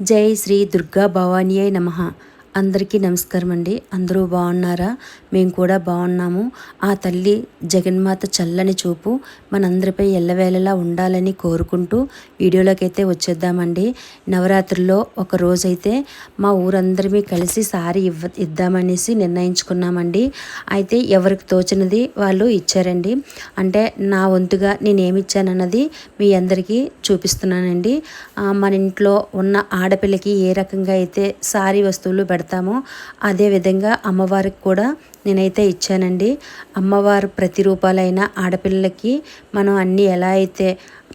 జై శ్రీ దుర్గా భవానియే నమః. అందరికీ నమస్కారం అండి. అందరూ బాగున్నారా? మేము కూడా బాగున్నాము. ఆ తల్లి జగన్మాత చల్లని చూపు మనందరిపై ఎల్లవేళలా ఉండాలని కోరుకుంటూ వీడియోలోకి అయితే వచ్చేద్దామండి. నవరాత్రుల్లో ఒక రోజైతే మా ఊరందరిమీ కలిసి సారీ ఇద్దామనేసి నిర్ణయించుకున్నామండి. అయితే ఎవరికి తోచినది వాళ్ళు ఇచ్చారండి. అంటే నా వంతుగా నేనేమిచ్చానన్నది మీ అందరికీ చూపిస్తున్నానండి. మన ఇంట్లో ఉన్న ఆడపిల్లకి ఏ రకంగా అయితే సారీ వస్తువులు పెడతామో అదేవిధంగా అమ్మవారికి కూడా నేనైతే ఇచ్చానండి. అమ్మవారు ప్రతిరూపాలైన ఆడపిల్లలకి మనం అన్నీ ఎలా అయితే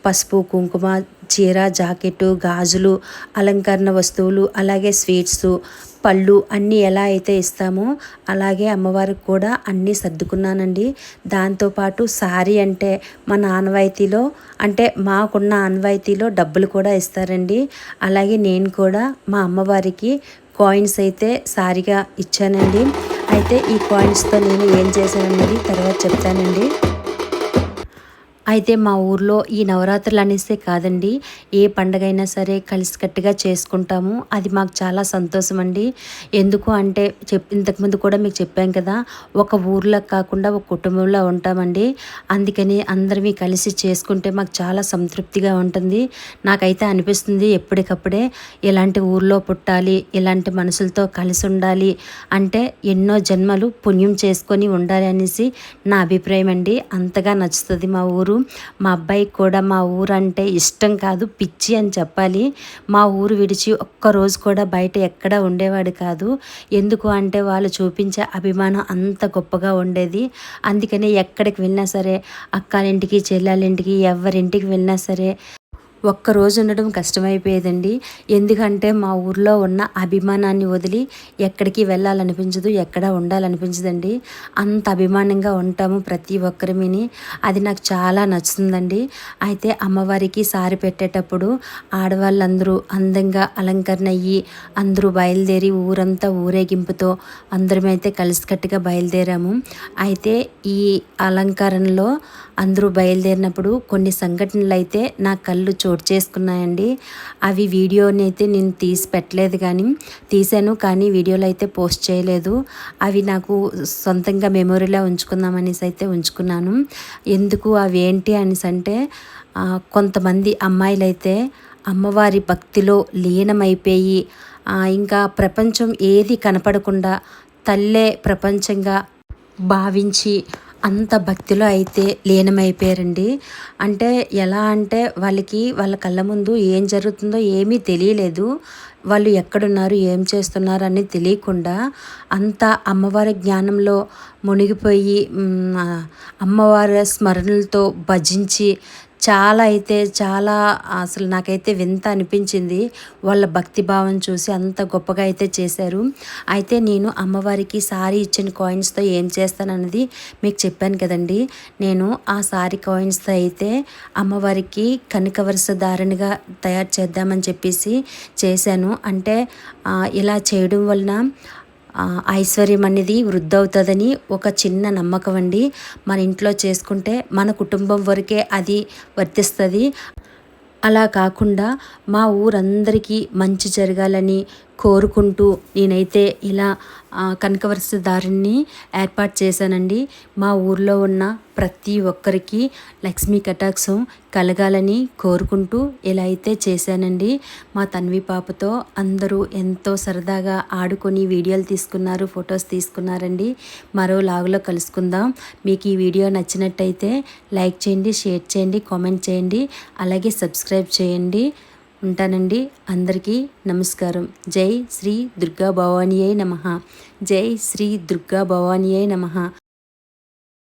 పసుపు కుంకుమ చీర జాకెట్టు గాజులు అలంకరణ వస్తువులు అలాగే స్వీట్స్ పళ్ళు అన్నీ ఎలా అయితే ఇస్తామో అలాగే అమ్మవారికి కూడా అన్నీ సర్దుకున్నానండి. దాంతోపాటు సారీ అంటే మన ఆనవాయితీలో అంటే మాకున్న ఆనవాయితీలో డబ్బులు కూడా ఇస్తారండి. అలాగే నేను కూడా మా అమ్మవారికి కాయిన్స్ అయితే సారీగా ఇచ్చానండి. అయితే ఈ కాయిన్స్తో నేను ఏం చేశానన్నది తర్వాత చెప్తానండి. అయితే మా ఊర్లో ఈ నవరాత్రులు అనేసే కాదండి, ఏ పండగైనా సరే కలిసికట్టుగా చేసుకుంటాము. అది మాకు చాలా సంతోషం అండి. ఎందుకు అంటే ఇంతకుముందు కూడా మీకు చెప్పాం కదా, ఒక ఊర్లో కాకుండా ఒక కుటుంబంలో ఉంటామండి. అందుకని అందరివి కలిసి చేసుకుంటే మాకు చాలా సంతృప్తిగా ఉంటుంది. నాకైతే అనిపిస్తుంది ఎప్పటికప్పుడే ఇలాంటి ఊర్లో పుట్టాలి, ఇలాంటి మనుషులతో కలిసి ఉండాలి అంటే ఎన్నో జన్మలు పుణ్యం చేసుకొని ఉండాలి అనేసి నా అభిప్రాయం అండి. అంతగా నచ్చుతుంది మా ఊరు. మా అబ్బాయికి కూడా మా ఊరు అంటే ఇష్టం కాదు, పిచ్చి అని చెప్పాలి. మా ఊరు విడిచి ఒక్కరోజు కూడా బయట ఎక్కడ ఉండేవాడు కాదు. ఎందుకు అంటే వాళ్ళు చూపించే అభిమానం అంత గొప్పగా ఉండేది. అందుకని ఎక్కడికి వెళ్ళినా సరే అక్కాలింటికి చెల్లెలింటికి ఎవరింటికి వెళ్ళినా సరే ఒక్కరోజు ఉండడం కష్టమైపోయేదండి. ఎందుకంటే మా ఊర్లో ఉన్న అభిమానాన్ని వదిలి ఎక్కడికి వెళ్ళాలనిపించదు, ఎక్కడ ఉండాలనిపించదండి. అంత అభిమానంగా ఉంటాము ప్రతి ఒక్కరిమిని. అది నాకు చాలా నచ్చుతుందండి. అయితే అమ్మవారికి సారి పెట్టేటప్పుడు ఆడవాళ్ళందరూ అందంగా అలంకరణ అయ్యి అందరూ బయలుదేరి ఊరంతా ఊరేగింపుతో అందరమైతే కలిసికట్టుగా బయలుదేరాము. అయితే ఈ అలంకరణలో అందరూ బయలుదేరినప్పుడు కొన్ని సంఘటనలు అయితే నా కళ్ళు చోటు చేసుకున్నాయండి. అవి వీడియోని అయితే నేను తీసి పెట్టలేదు, తీశాను కానీ వీడియోలో అయితే పోస్ట్ చేయలేదు. అవి నాకు సొంతంగా మెమొరీలో ఉంచుకుందామనేసి అయితే ఉంచుకున్నాను. ఎందుకు అవి ఏంటి అనేసి అంటే కొంతమంది అమ్మాయిలైతే అమ్మవారి భక్తిలో లీనమైపోయి ఇంకా ప్రపంచం ఏది కనపడకుండా తల్లే ప్రపంచంగా భావించి అంత భక్తిలో అయితే లీనమైపోయారండి. అంటే ఎలా అంటే వాళ్ళ కళ్ళ ముందు ఏం జరుగుతుందో ఏమీ తెలియలేదు. వాళ్ళు ఎక్కడున్నారు ఏం చేస్తున్నారు అని తెలియకుండా అంత అమ్మవారి జ్ఞానంలో మునిగిపోయి అమ్మవారి స్మరణలతో భజించి చాలా అసలు నాకైతే వింత అనిపించింది. వాళ్ళ భక్తి భావం చూసి అంత గొప్పగా అయితే చేశారు. అయితే నేను అమ్మవారికి సారీ ఇచ్చిన కాయిన్స్తో ఏం చేస్తానన్నది మీకు చెప్పాను కదండి. నేను ఆ సారీ కాయిన్స్తో అయితే అమ్మవారికి కనకవరస ధారణగా తయారు చేద్దామని చెప్పేసి చేశాను. అంటే ఇలా చేయడం వలన ఐశ్వర్యం అనేది వృద్ధి అవుతుందని ఒక చిన్న నమ్మకం అండి. మన ఇంట్లో చేసుకుంటే మన కుటుంబం వరకే అది వర్తిస్తుంది. అలా కాకుండా మా ఊరందరికీ మంచి జరగాలని కోరుకుంటూ నేనైతే ఇలా కనకవరస దారిని ఏర్పాటు చేశానండి. మా ఊర్లో ఉన్న ప్రతి ఒక్కరికి లక్ష్మీ కటాక్షం కలగాలని కోరుకుంటూ ఇలా అయితే చేశానండి. మా తన్వి పాపతో అందరూ ఎంతో సరదాగా ఆడుకొని వీడియోలు తీసుకున్నారు, ఫొటోస్ తీసుకున్నారండి. మరో లాగులో కలుసుకుందాం. మీకు ఈ వీడియో నచ్చినట్టయితే లైక్ చేయండి, షేర్ చేయండి, కామెంట్ చేయండి, అలాగే సబ్స్క్రైబ్ చేయండి. ఉంటానండి. అందరికీ నమస్కారం. జై శ్రీ దుర్గా భవానియే నమః. జై శ్రీ దుర్గా భవానియే నమః.